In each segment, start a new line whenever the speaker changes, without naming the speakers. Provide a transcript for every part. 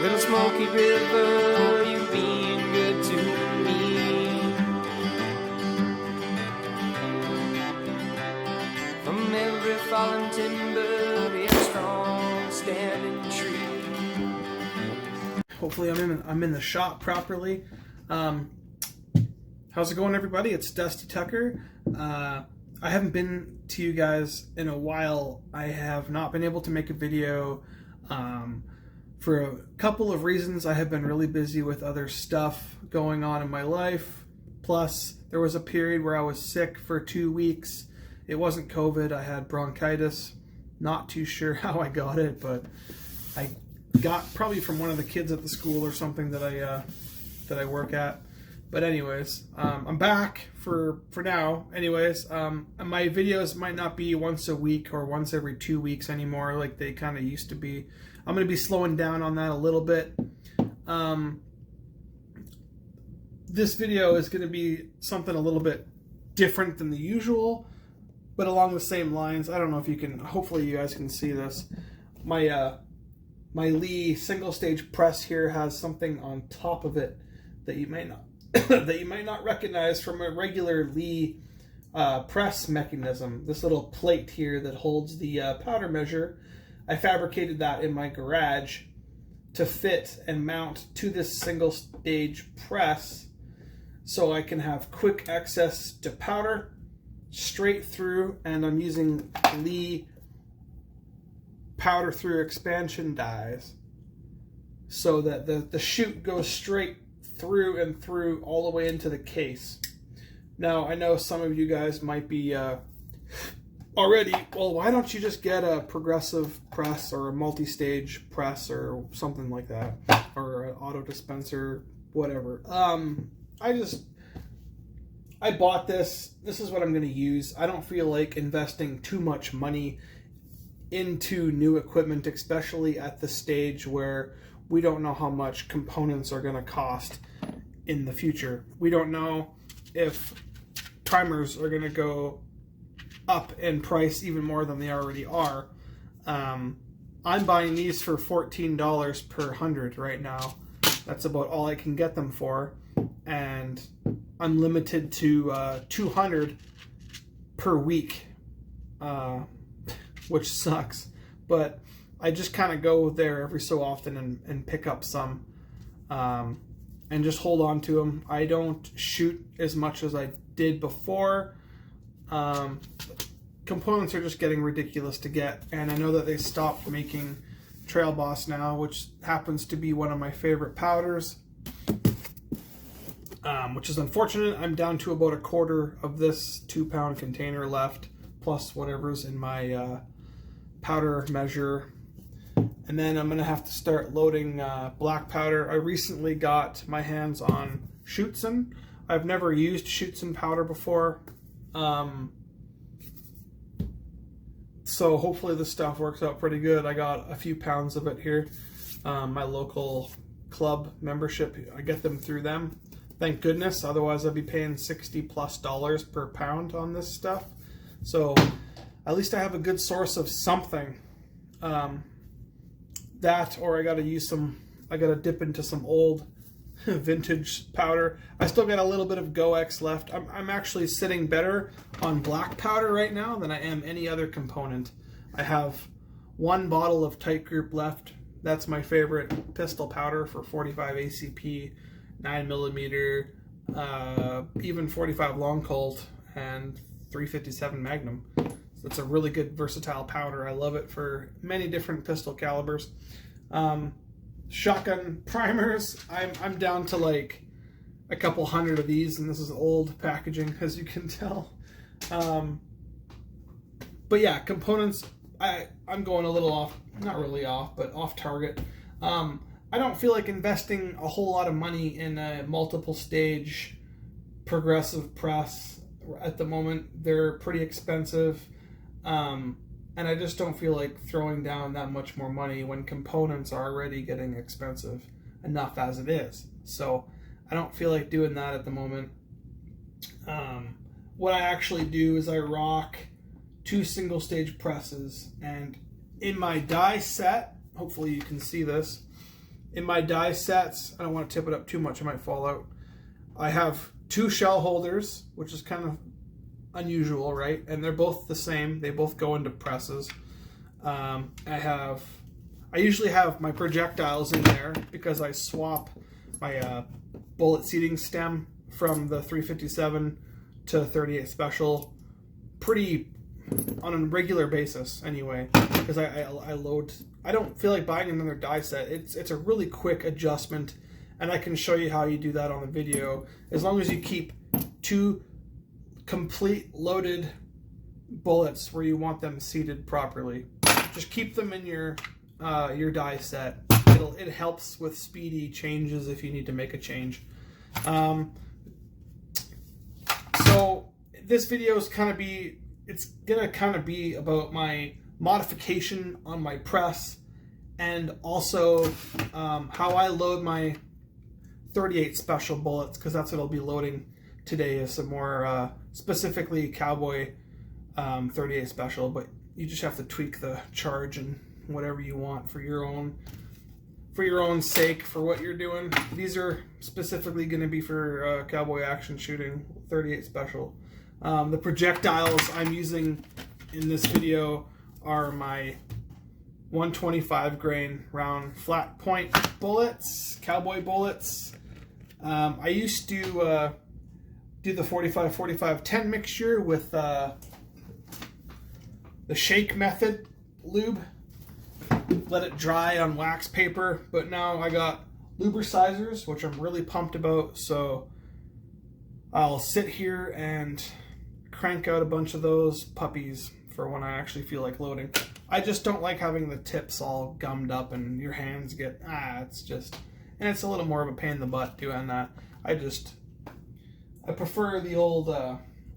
Little Smoky River, you being good to me. From every fallen timber, be a strong standing tree.
Hopefully I'm in the shot properly. How's it going, everybody? It's Dusty Tucker. I haven't been to you guys in a while. I have not been able to make a video for a couple of reasons. I have been really busy with other stuff going on in my life. Plus, there was a period where I was sick for 2 weeks. It wasn't COVID. I had bronchitis. Not too sure how I got it, but I got probably from one of the kids at the school or something that I work at. But anyways, I'm back for now. Anyways, my videos might not be once a week or once every 2 weeks anymore like they kind of used to be. I'm going to be slowing down on that a little bit. This video is going to be something a little bit different than the usual, but along the same lines. I don't know if you can, hopefully you guys can see this. My Lee single stage press here has something on top of it that you may not that you might not recognize from a regular Lee press mechanism. This little plate here that holds the powder measure, I fabricated that in my garage to fit and mount to this single stage press so I can have quick access to powder straight through, and I'm using Lee powder through expansion dies so that the chute goes straight through and through all the way into the case. Now, I know some of you guys might be already, well, why don't you just get a progressive press or a multi-stage press or something like that, or an auto dispenser, whatever. I bought this. This is what I'm going to use. I don't feel like investing too much money into new equipment, especially at the stage where we don't know how much components are going to cost in the future. We don't know if primers are going to go up in price even more than they already are. I'm buying these for $14 per 100 right now. That's about all I can get them for, and I'm limited to 200 per week, which sucks, but I just kind of go there every so often and pick up some and just hold on to them. I don't shoot as much as I did before. Components are just getting ridiculous to get, and I know that they stopped making Trail Boss now, which happens to be one of my favorite powders, which is unfortunate. I'm down to about a quarter of this 2-pound container left, plus whatever's in my powder measure. And then I'm going to have to start loading black powder. I recently got my hands on Schutzen. I've never used Schutzen powder before. So hopefully this stuff works out pretty good. I got a few pounds of it here. My local club membership, I get them through them. Thank goodness. Otherwise I'd be paying $60+ per pound on this stuff. So at least I have a good source of something. That, or I gotta dip into some old vintage powder. I still got a little bit of GoX left. I'm actually sitting better on black powder right now than I am any other component. I have 1 bottle of Tight Group left. That's my favorite pistol powder for 45 ACP, 9mm, even 45 Long Colt, and 357 Magnum. It's a really good versatile powder. I love it for many different pistol calibers. Shotgun primers, I'm down to like a couple hundred of these, and this is old packaging, as you can tell. But yeah, components, I'm going a little off, not really off, but off target. I don't feel like investing a whole lot of money in a multiple stage progressive press at the moment. They're pretty expensive. And I just don't feel like throwing down that much more money when components are already getting expensive enough as it is. So I don't feel like doing that at the moment. What I actually do is I rock 2 single stage presses, and in my die set, hopefully you can see this, in my die sets, I don't want to tip it up too much, it might fall out. I have 2 shell holders, which is kind of unusual, right? And they're both the same. They both go into presses. I usually have my projectiles in there because I swap my bullet seating stem from the 357 to 38 special pretty on a regular basis anyway, because I load. I don't feel like buying another die set. It's a really quick adjustment, and I can show you how you do that on the video, as long as you keep 2 complete loaded bullets where you want them seated properly. Just keep them in your die set. It helps with speedy changes if you need to make a change. So this video is it's gonna kind of be about my modification on my press, and also how I load my 38 special bullets, because that's what I'll be loading today, is some more specifically Cowboy 38 special, but you just have to tweak the charge and whatever you want for your own sake, for what you're doing. These are specifically going to be for Cowboy Action shooting 38 special. The projectiles I'm using in this video are my 125 grain round flat point bullets, Cowboy bullets. I used to do the 45-45-10 mixture with the shake method lube. Let it dry on wax paper, but now I got lubricizers, which I'm really pumped about, so I'll sit here and crank out a bunch of those puppies for when I actually feel like loading. I just don't like having the tips all gummed up and your hands get, and it's a little more of a pain in the butt doing that. I prefer the old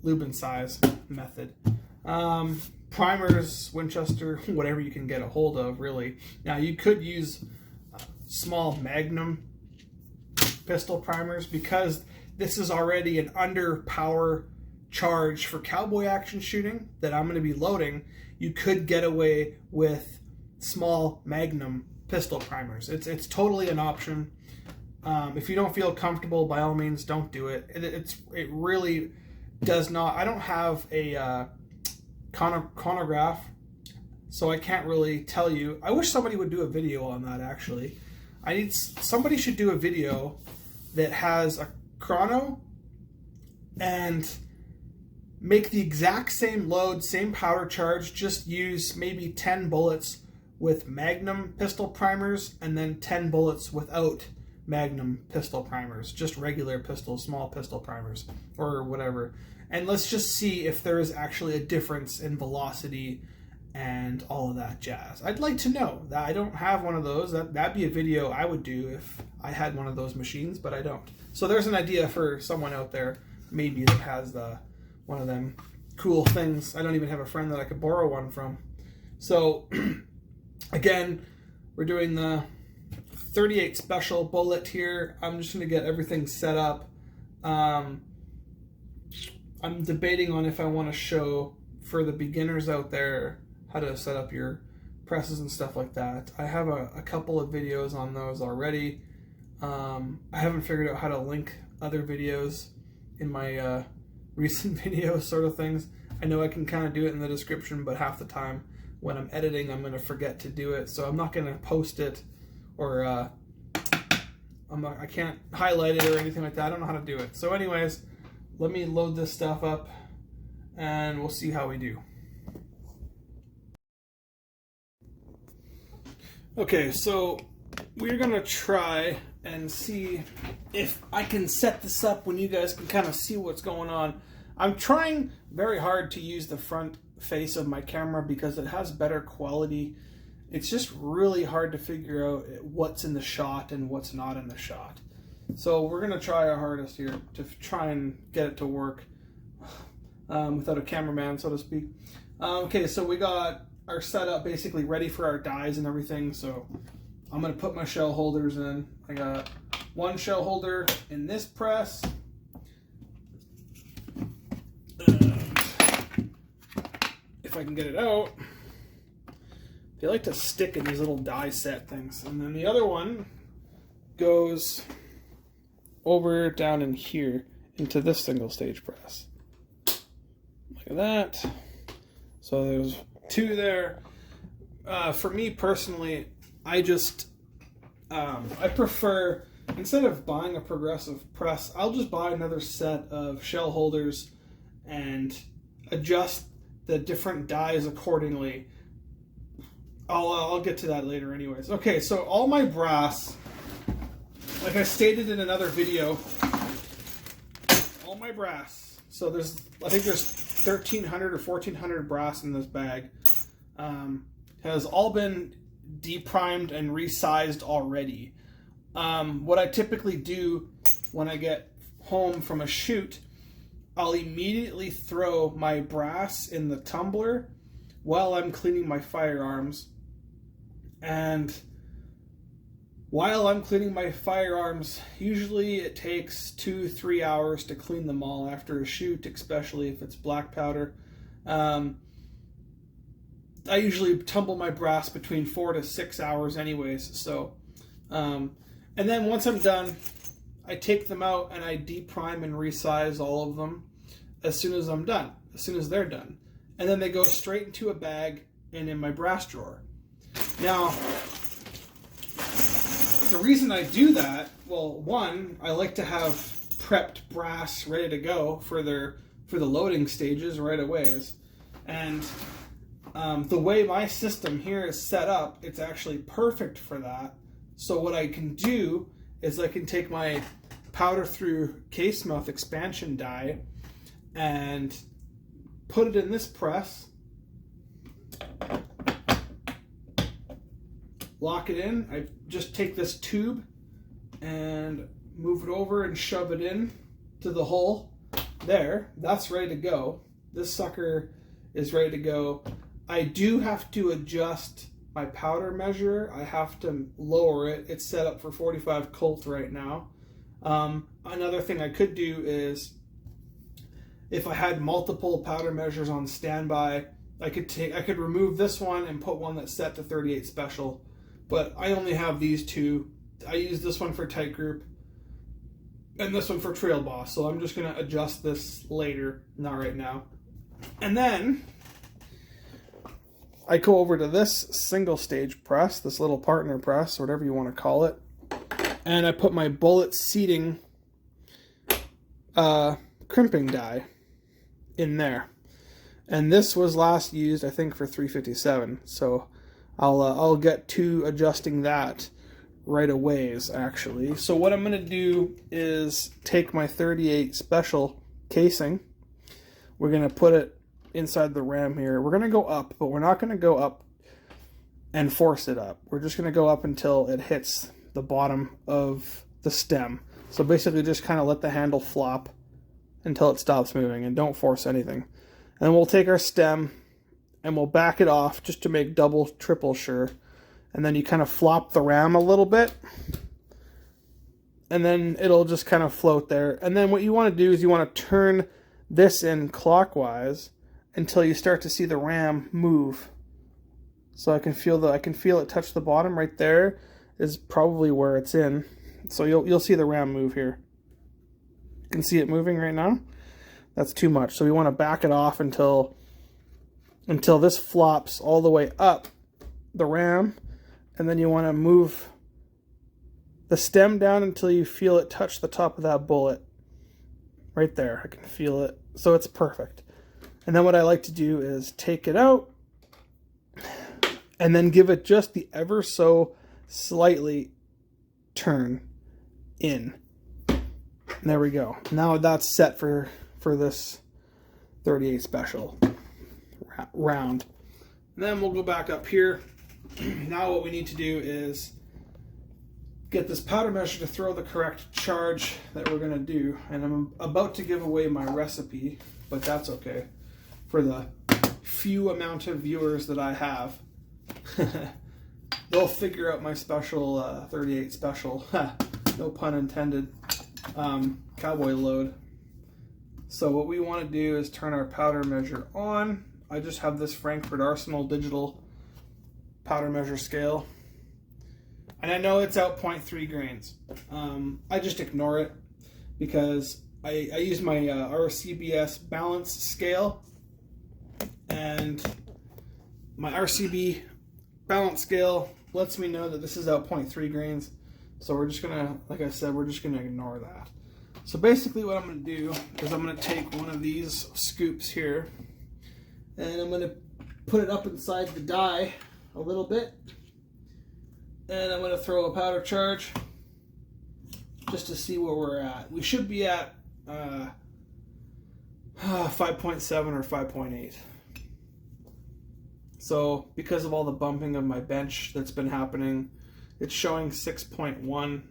lube and size method. Primers, Winchester, whatever you can get a hold of, really. Now, you could use small Magnum pistol primers, because this is already an under power charge for Cowboy Action shooting that I'm going to be loading. You could get away with small Magnum pistol primers. It's totally an option. If you don't feel comfortable, by all means, don't do it. It really does not. I don't have a chronograph, so I can't really tell you. I wish somebody would do a video on that, actually. Somebody should do a video that has a chrono and make the exact same load, same powder charge, just use maybe 10 bullets with Magnum pistol primers and then 10 bullets without Magnum pistol primers, just regular pistol, small pistol primers or whatever. And let's just see if there is actually a difference in velocity and all of that jazz. I'd like to know. That I don't have one of those. That'd be a video I would do if I had one of those machines, but I don't. So there's an idea for someone out there, maybe, that has one of them cool things. I don't even have a friend that I could borrow one from. So again, we're doing the 38 special bullet here. I'm just going to get everything set up. I'm debating on if I want to show, for the beginners out there, how to set up your presses and stuff like that. I have a couple of videos on those already. I haven't figured out how to link other videos in my recent videos, sort of things. I know I can kind of do it in the description, but half the time when I'm editing, I'm going to forget to do it. So I'm not going to post it, or I can't highlight it or anything like that. I don't know how to do it. So anyways, let me load this stuff up and we'll see how we do. Okay, so we're gonna try and see if I can set this up when you guys can kind of see what's going on. I'm trying very hard to use the front face of my camera because it has better quality. It's just really hard to figure out what's in the shot and what's not in the shot. So we're going to try our hardest here to try and get it to work without a cameraman, so to speak. Okay, so we got our setup basically ready for our dies and everything. So I'm going to put my shell holders in. I got one shell holder in this press. If I can get it out. They like to stick in these little die set things. And then the other one goes over down in here into this single stage press. Look at that. So there's 2 there. For me personally, I just I prefer, instead of buying a progressive press, I'll just buy another set of shell holders and adjust the different dies accordingly. I'll get to that later anyways. Okay, so all my brass, like I stated in another video, all my brass, so I think there's 1,300 or 1,400 brass in this bag, has all been deprimed and resized already. What I typically do when I get home from a shoot, I'll immediately throw my brass in the tumbler while I'm cleaning my firearms. And while I'm cleaning my firearms, usually it takes 2-3 hours to clean them all after a shoot, especially if it's black powder. I usually tumble my brass between 4 to 6 hours anyways. So, and then once I'm done, I take them out and I deprime and resize all of them as soon as I'm done, as soon as they're done. And then they go straight into a bag and in my brass drawer. Now, the reason I do that, well, one, I like to have prepped brass ready to go for the loading stages right away. And the way my system here is set up, it's actually perfect for that. So what I can do is I can take my powder through case mouth expansion die and put it in this press, lock it in. I just take this tube and move it over and shove it in to the hole. There, that's ready to go. This sucker is ready to go. I do have to adjust my powder measure. I have to lower it. It's set up for 45 Colt right now. Another thing I could do is, if I had multiple powder measures on standby, I could remove this one and put one that's set to 38 special. But I only have these 2. I use this one for tight group and this one for trail boss. So I'm just going to adjust this later, not right now. And then I go over to this single stage press, this little partner press, whatever you want to call it. And I put my bullet seating crimping die in there. And this was last used, I think, for 357. So I'll get to adjusting that right away, actually. So what I'm going to do is take my 38 special casing. We're going to put it inside the ram here. We're going to go up, but we're not going to go up and force it up. We're just going to go up until it hits the bottom of the stem. So basically just kind of let the handle flop until it stops moving, and don't force anything. And then we'll take our stem and we'll back it off just to make double, triple sure. And then you kind of flop the ram a little bit, and then it'll just kind of float there. And then what you want to do is you want to turn this in clockwise until you start to see the ram move. So I can feel it touch the bottom right there is probably where it's in. So you'll see the ram move here. You can see it moving right now. That's too much. So we want to back it off until this flops all the way up the ram, and then you want to move the stem down until you feel it touch the top of that bullet. Right there, I can feel it. So it's perfect. And then what I like to do is take it out and then give it just the ever so slightly turn in. And there we go. Now that's set for this 38 special round. And then we'll go back up here. Now what we need to do is get this powder measure to throw the correct charge that we're going to do. And I'm about to give away my recipe, but that's okay for the few amount of viewers that I have. They'll figure out my special 38 special, no pun intended, cowboy load. So what we want to do is turn our powder measure on. I just have this Frankfurt Arsenal digital powder measure scale. And I know it's out 0.3 grains. I just ignore it because I use my RCBS balance scale, and my RCB balance scale lets me know that this is out 0.3 grains. So we're just gonna, like I said, we're just gonna ignore that. So basically what I'm gonna do is I'm gonna take one of these scoops here and I'm gonna put it up inside the die a little bit. And I'm gonna throw a powder charge just to see where we're at. We should be at 5.7 or 5.8. So because of all the bumping of my bench that's been happening, it's showing 6.1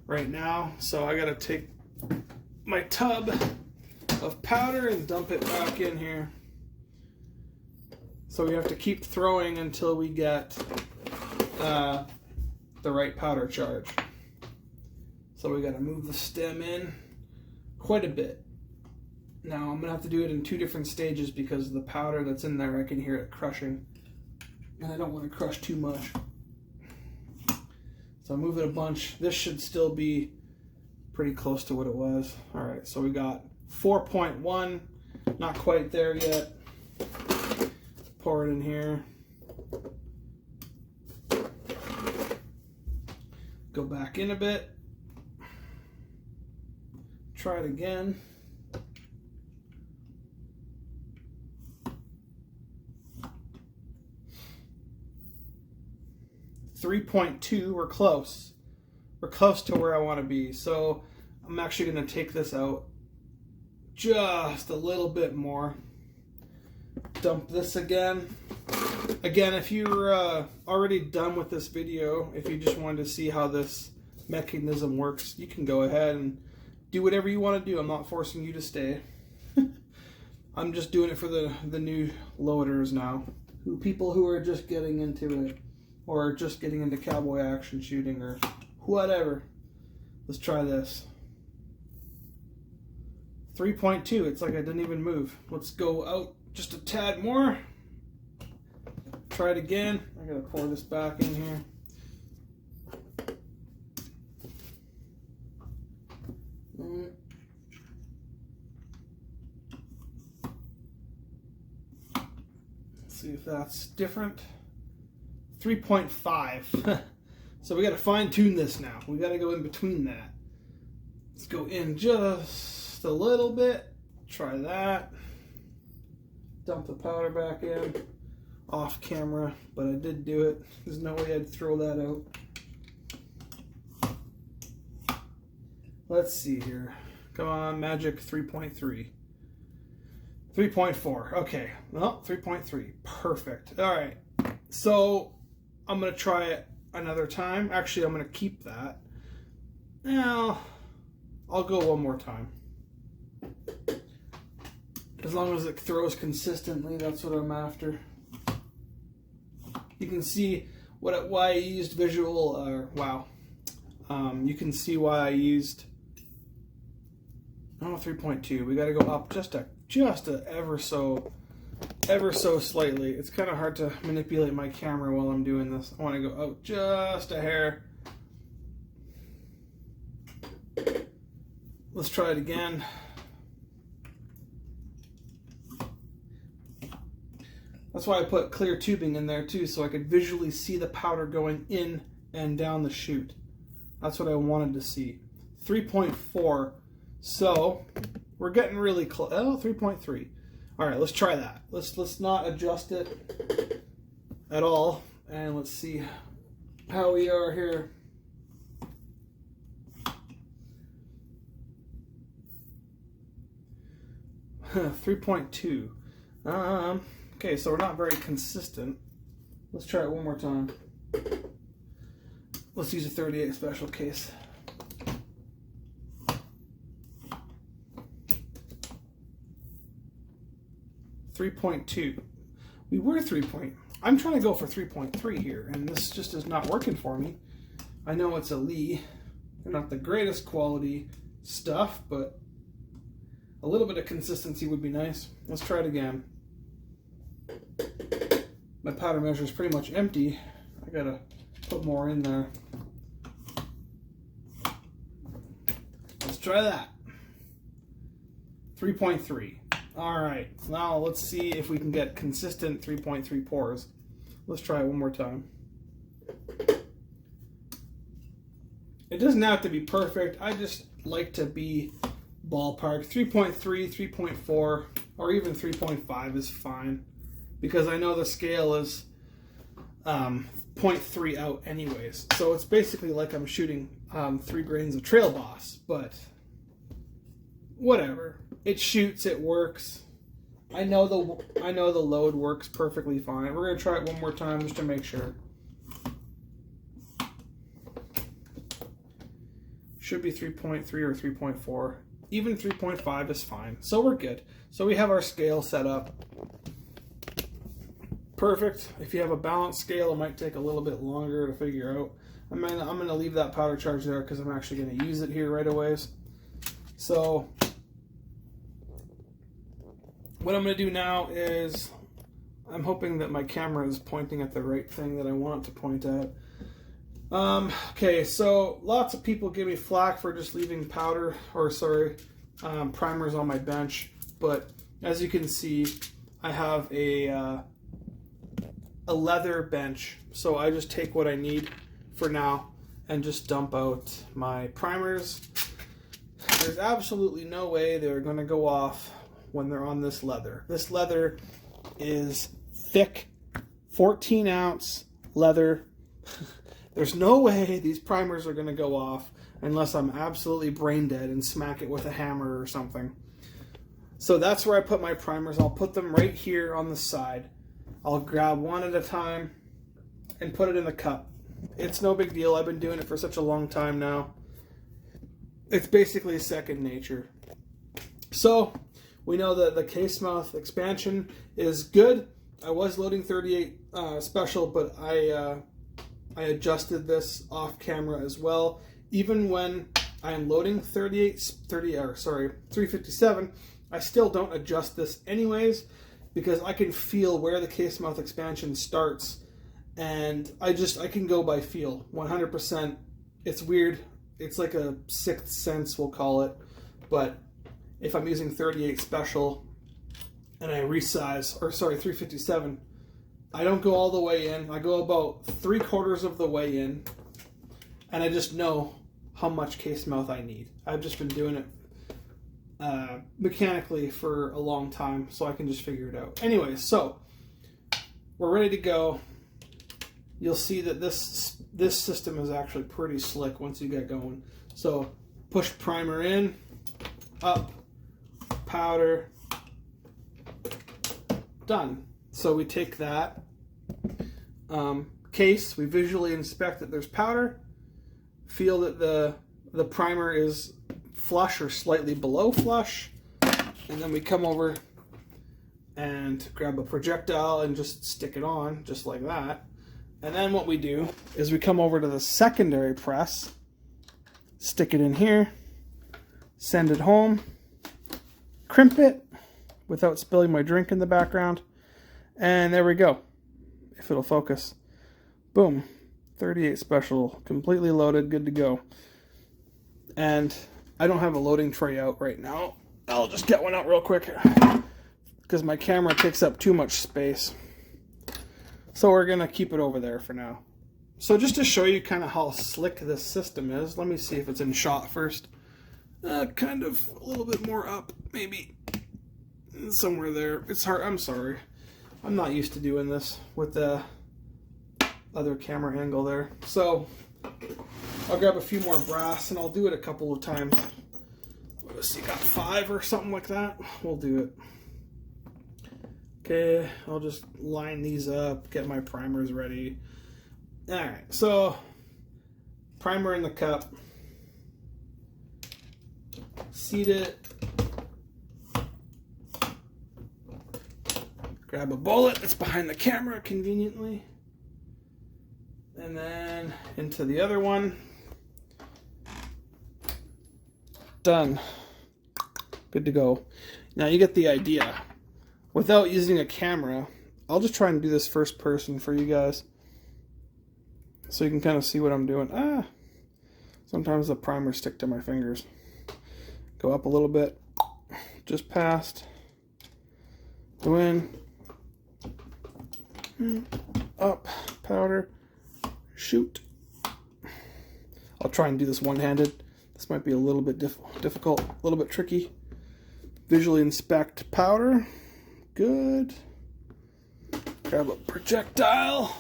right now. So I gotta take my tub of powder and dump it back in here. So we have to keep throwing until we get the right powder charge. So we gotta move the stem in quite a bit. Now I'm gonna have to do it in 2 different stages because the powder that's in there, I can hear it crushing, and I don't want to crush too much. So I move it a bunch. This should still be pretty close to what it was. All right, so we got 4.1, not quite there yet. Pour it in here. Go back in a bit. Try it again. .2, we're close. We're close to where I want to be. So I'm actually going to take this out just a little bit more. Dump this again. Again, if you're already done with this video, if you just wanted to see how this mechanism works, you can go ahead and do whatever you want to do. I'm not forcing you to stay. I'm just doing it for the new loaders now. People who are just getting into it, or just getting into cowboy action shooting, or whatever. Let's try this. 3.2, it's like I didn't even move. Let's go out just a tad more. Try it again. I gotta pour this back in here. Let's see if that's different. 3.5. So we got to fine tune this now. We got to go in between that. Let's go in just a little bit. Try that. Dump the powder back in. Off camera, but I did do it. There's no way I'd throw that out. Let's see here. Come on, magic. 3.3. 3.4. Okay. Well, 3.3. Perfect. All right. So I'm going to try it another time. Actually, I'm going to keep that. Now, I'll go one more time. As long as it throws consistently, that's what I'm after. You can see why I used visual, you can see why I used, 3.2. We got to go up just a ever so slightly. It's kind of hard to manipulate my camera while I'm doing this. I want to go out just a hair. Let's try it again. That's why I put clear tubing in there too, so I could visually see the powder going in and down the chute. That's what I wanted to see. 3.4. So we're getting really close. Oh, 3.3. All right, let's try that. Let's not adjust it at all, and let's see how we are here. Huh, 3.2. Okay, so we're not very consistent. Let's try it one more time. Let's use a 38 special case. 3.2. We were 3. I'm trying to go for 3.3 here, and this just is not working for me. I know it's a Lee. They're not the greatest quality stuff, but a little bit of consistency would be nice. Let's try it again. My powder measure is pretty much empty. I gotta put more in there. Let's try that. 3.3. All right, now let's see if we can get consistent 3.3 pours. Let's try it one more time. It doesn't have to be perfect. I just like to be ballpark. 3.3, 3.4, or even 3.5 is fine, because I know the scale is 0.3 out anyways. So it's basically like I'm shooting 3 grains of Trail Boss, but whatever. It shoots, it works. I know the load works perfectly fine. We're gonna try it one more time just to make sure. Should be 3.3 or 3.4. Even 3.5 is fine. So we're good. So we have our scale set up. Perfect. If you have a balanced scale, it might take a little bit longer to figure out. I'm gonna leave that powder charge there because I'm actually gonna use it here right away. So what I'm gonna do now is, I'm hoping that my camera is pointing at the right thing that I want it to point at. Okay, so lots of people give me flack for just leaving powder, or sorry, primers on my bench, but as you can see, I have a leather bench, so I just take what I need for now and just dump out my primers. There's absolutely no way they're going to go off when they're on this leather. This leather is thick, 14 ounce leather. There's no way these primers are going to go off unless I'm absolutely brain dead and smack it with a hammer or something. So that's where I put my primers. I'll put them right here on the side. I'll grab one at a time and put it in the cup. It's no big deal. I've been doing it for such a long time now. It's basically second nature. So we know that the case mouth expansion is good. I was loading 38 special, but I adjusted this off camera as well. Even when I'm loading 357, I still don't adjust this anyways, because I can feel where the case mouth expansion starts, and I can go by feel 100%. It's weird. It's like a sixth sense, we'll call it. But if I'm using 38 special and I resize, or sorry, 357, I don't go all the way in. I go about 3/4 of the way in, and I just know how much case mouth I need. I've just been doing it mechanically for a long time, so I can just figure it out. Anyways, so we're ready to go. You'll see that this system is actually pretty slick once you get going. So push primer in, up, powder, done. So we take that case, we visually inspect that there's powder, feel that the primer is flush or slightly below flush, and then we come over and grab a projectile and just stick it on just like that. And then what we do is we come over to the secondary press, stick it in here, send it home, crimp it without spilling my drink in the background, and there we go. If it'll focus. Boom. 38 special, completely loaded, good to go. And I don't have a loading tray out right now. I'll just get one out real quick because my camera takes up too much space. So we're going to keep it over there for now. So just to show you kind of how slick this system is, let me see if it's in shot first. Kind of a little bit more up, maybe somewhere there. It's hard, I'm sorry. I'm not used to doing this with the other camera angle there. So I'll grab a few more brass and I'll do it a couple of times. Let's see, got 5 or something like that. We'll do it. Okay, I'll just line these up, get my primers ready. Alright, so primer in the cup. Seat it. Grab a bullet that's behind the camera conveniently. And then into the other one. Done. Good to go. Now you get the idea. Without using a camera, I'll just try and do this first person for you guys. so you can kind of see what I'm doing. Sometimes the primers stick to my fingers. Go up a little bit, just past, go in, up, powder, shoot. I'll try and do this one-handed. This might be a little bit difficult, a little bit tricky. Visually inspect powder. Good. Grab a projectile.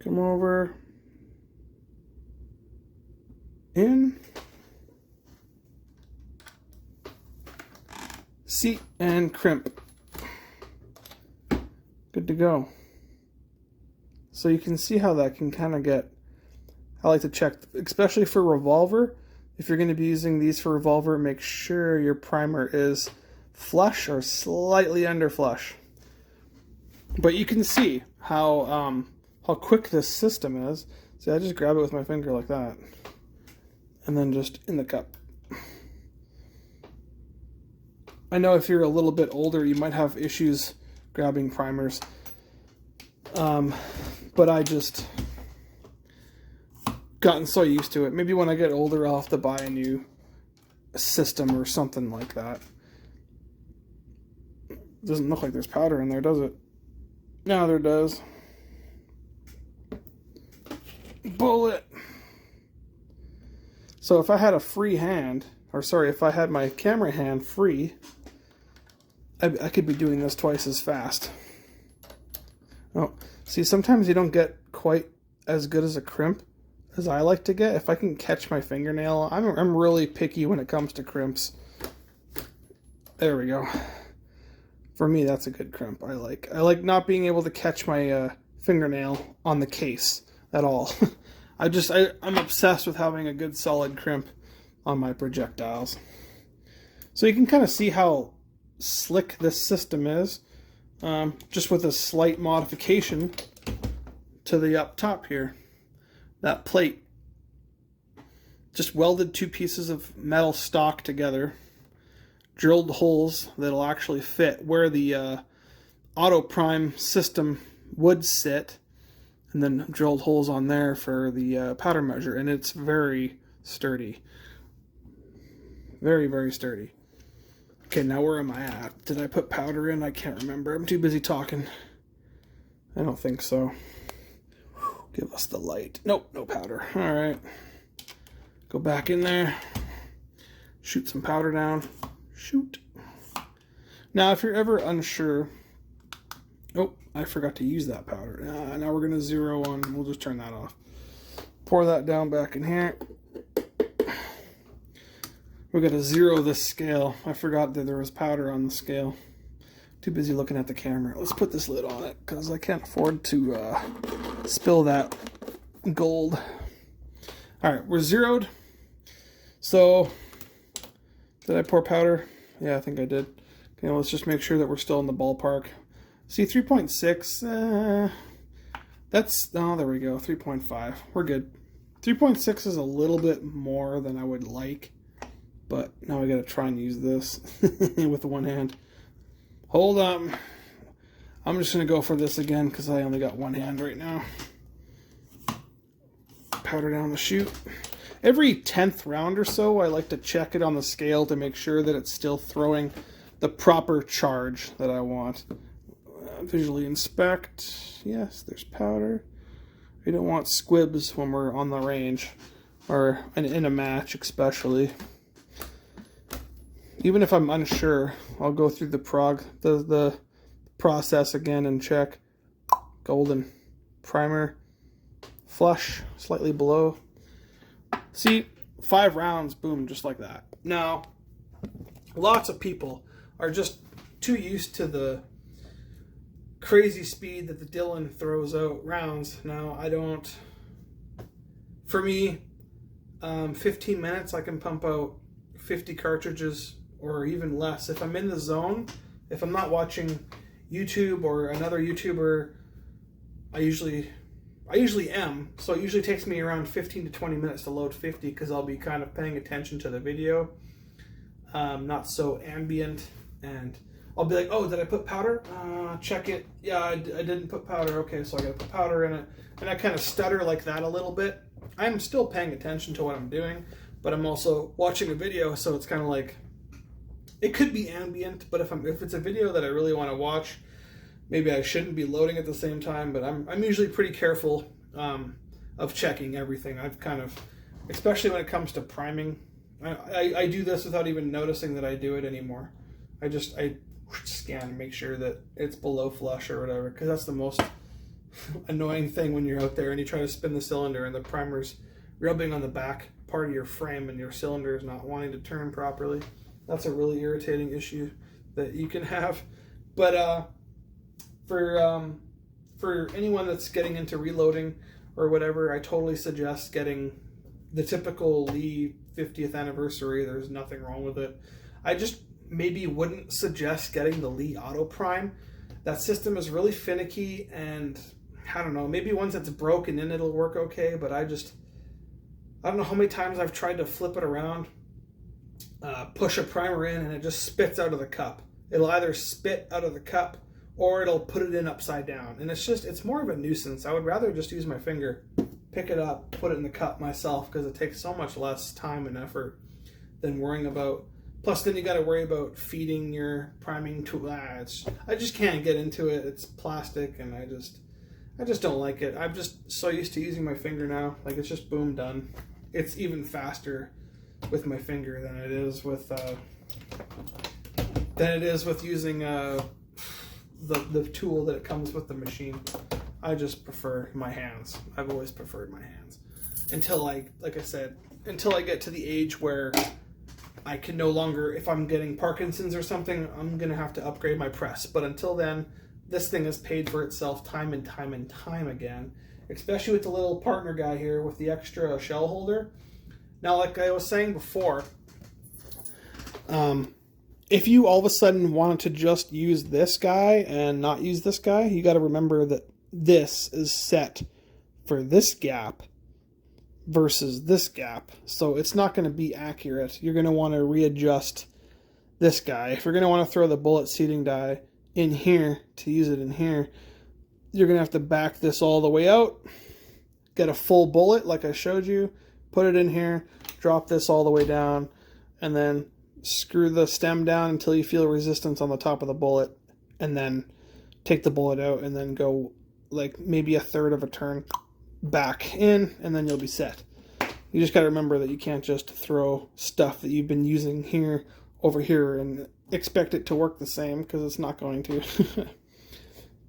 Come over. In. Seat and crimp. Good to go. So you can see how that can kind of get, I like to check, especially for revolver. If you're going to be using these for revolver, make sure your primer is flush or slightly under flush. But you can see how quick this system is. See, I just grab it with my finger like that. And then just in the cup. I know if you're a little bit older, you might have issues grabbing primers. But I just gotten so used to it. Maybe when I get older, I'll have to buy a new system or something like that. Doesn't look like there's powder in there, does it? No, there does. Bullet. So if I had a free hand, or sorry, if I had my camera hand free, I could be doing this twice as fast. Oh, see, sometimes you don't get quite as good as a crimp as I like to get. If I can catch my fingernail, I'm really picky when it comes to crimps. There we go. For me, that's a good crimp. I like not being able to catch my fingernail on the case at all. I'm obsessed with having a good solid crimp on my projectiles. So you can kind of see how slick this system is, just with a slight modification to the up top here. That plate, just welded two pieces of metal stock together, drilled holes that'll actually fit where the auto prime system would sit, and then drilled holes on there for the powder measure, and it's very sturdy. Very, very sturdy. Okay, now where am I at? Did I put powder in? I can't remember. I'm too busy talking. I don't think so. Give us the light. Nope, no powder. All right. Go back in there. Shoot some powder down. Shoot. Now, if you're ever unsure... Oh, I forgot to use that powder. Now we're going to zero on. We'll just turn that off. Pour that down back in here. We're going to zero this scale. I forgot that there was powder on the scale. Too busy looking at the camera. Let's put this lid on it because I can't afford to spill that gold. All right, we're zeroed. So, did I pour powder? Yeah, I think I did. Okay, let's just make sure that we're still in the ballpark. See, 3.6, that's, oh, there we go, 3.5. We're good. 3.6 is a little bit more than I would like, but now I gotta try and use this with one hand. Hold on. I'm just gonna go for this again because I only got one hand right now. Powder down the chute. Every 10th round or so, I like to check it on the scale to make sure that it's still throwing the proper charge that I want. Visually inspect. Yes, there's powder. We don't want squibs when we're on the range, or in a match especially. Even if I'm unsure, I'll go through the process again and check. Golden. Primer. Flush. Slightly below. See, 5 rounds, boom, just like that. Now, lots of people are just too used to the crazy speed that the Dillon throws out rounds. Now, I don't... For me, 15 minutes, I can pump out 50 cartridges or even less. If I'm in the zone, if I'm not watching YouTube or another YouTuber, I usually am. So it usually takes me around 15 to 20 minutes to load 50 because I'll be kind of paying attention to the video. Not so ambient, and I'll be like, oh, did I put powder? Check it. Yeah, I didn't put powder. Okay, so I gotta put powder in it. And I kind of stutter like that a little bit. I'm still paying attention to what I'm doing, but I'm also watching a video, so it's kind of like, it could be ambient, but if it's a video that I really want to watch, maybe I shouldn't be loading at the same time, but I'm usually pretty careful of checking everything. I've kind of, especially when it comes to priming, I do this without even noticing that I do it anymore. I scan and make sure that it's below flush or whatever, because that's the most annoying thing when you're out there and you try to spin the cylinder and the primer's rubbing on the back part of your frame and your cylinder is not wanting to turn properly. That's a really irritating issue that you can have. But for anyone that's getting into reloading or whatever, I totally suggest getting the typical Lee 50th anniversary. There's nothing wrong with it. I just maybe wouldn't suggest getting the Lee Auto Prime. That system is really finicky, and I don't know, maybe once it's broken in it'll work okay, but I don't know how many times I've tried to flip it around, push a primer in, and it just spits out of the cup. It'll either spit out of the cup or it'll put it in upside down, and it's more of a nuisance. I would rather just use my finger, pick it up, put it in the cup myself, because it takes so much less time and effort than worrying about. Plus, then you got to worry about feeding your priming tool. I just can't get into it. It's plastic, and I just don't like it. I'm just so used to using my finger now. Like, it's just boom, done. It's even faster with my finger than it is with using the tool that it comes with the machine. I just prefer my hands. I've always preferred my hands until like I said, until I get to the age where I can no longer, if I'm getting Parkinson's or something, I'm going to have to upgrade my press. But until then, this thing has paid for itself time and time and time again, especially with the little partner guy here with the extra shell holder. Now, like I was saying before, if you all of a sudden wanted to just use this guy and not use this guy, you got to remember that this is set for this gap versus this gap, so it's not going to be accurate. You're going to want to readjust this guy. If you're going to want to throw the bullet seating die in here to use it in here, you're going to have to back this all the way out, get a full bullet like I showed you, put it in here, drop this all the way down, and then screw the stem down until you feel resistance on the top of the bullet, and then take the bullet out and then go like maybe a third of a turn back in, and then you'll be set. You just got to remember that you can't just throw stuff that you've been using here over here and expect it to work the same, because it's not going to.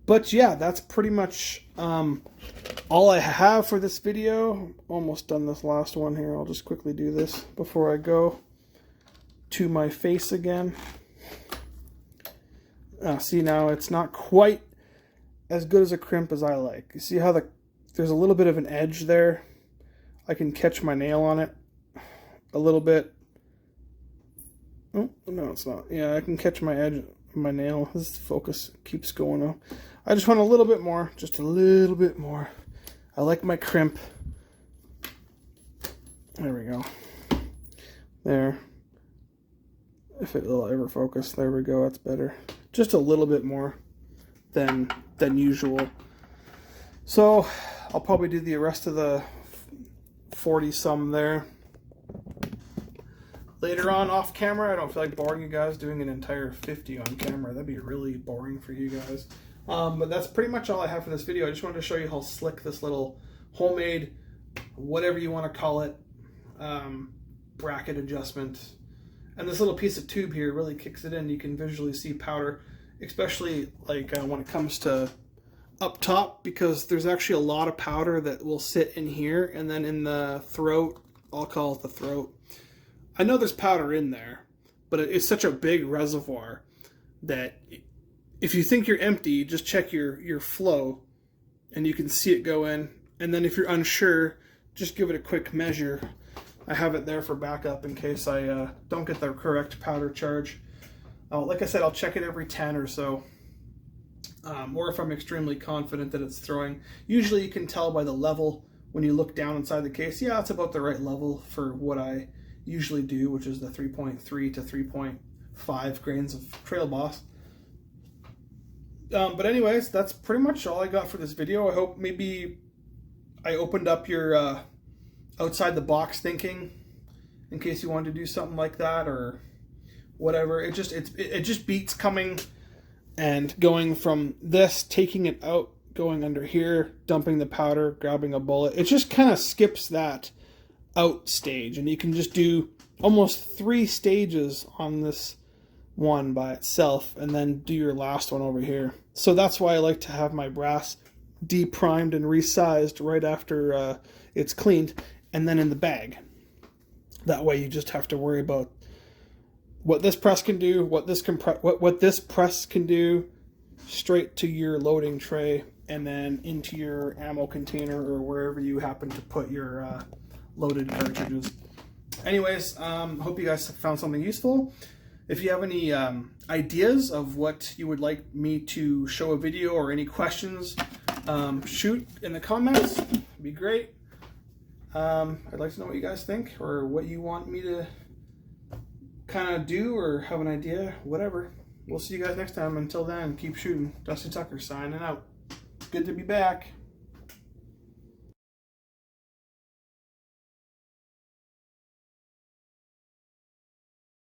But yeah, that's pretty much all I have for this video. Almost done this last one here. I'll just quickly do this before I go to my face again. See, now it's not quite as good as a crimp as I like. You see how there's a little bit of an edge there? I can catch my nail on it a little bit. Oh, no, it's not. Yeah, I can catch my edge, my nail. This focus keeps going up. I just want a little bit more, just a little bit more. I like my crimp. There we go. There. If it'll ever focus, there we go, that's better. Just a little bit more than usual. So I'll probably do the rest of the 40 some there later on off camera. I don't feel like boring you guys doing an entire 50 on camera. That'd be really boring for you guys. But that's pretty much all I have for this video. I just wanted to show you how slick this little homemade, whatever you want to call it, bracket adjustment. And this little piece of tube here really kicks it in. You can visually see powder, especially like when it comes to up top, because there's actually a lot of powder that will sit in here, and then in the throat, I'll call it the throat. I know there's powder in there, but it's such a big reservoir that if you think you're empty, just check your flow and you can see it go in. And then if you're unsure, just give it a quick measure. I have it there for backup in case I don't get the correct powder charge. Like I said, I'll check it every 10 or so. Or if I'm extremely confident that it's throwing. Usually you can tell by the level when you look down inside the case. Yeah, it's about the right level for what I usually do, which is the 3.3 to 3.5 grains of Trail Boss. But anyways, that's pretty much all I got for this video. I hope maybe I opened up your outside the box thinking in case you wanted to do something like that or whatever. It just beats coming and going from this, taking it out, going under here, dumping the powder, grabbing a bullet. It just kind of skips that out stage, and you can just do almost 3 stages on this one by itself and then do your last one over here. So that's why I like to have my brass deprimed and resized right after it's cleaned and then in the bag. That way you just have to worry about what this press can do, what this press can do, straight to your loading tray and then into your ammo container or wherever you happen to put your loaded cartridges. Anyways, hope you guys found something useful. If you have any ideas of what you would like me to show a video or any questions, shoot in the comments. It'd be great. I'd like to know what you guys think or what you want me to kind of do or have an idea, whatever. We'll see you guys next time. Until then, keep shooting. Dusty Tucker signing out. Good to be back.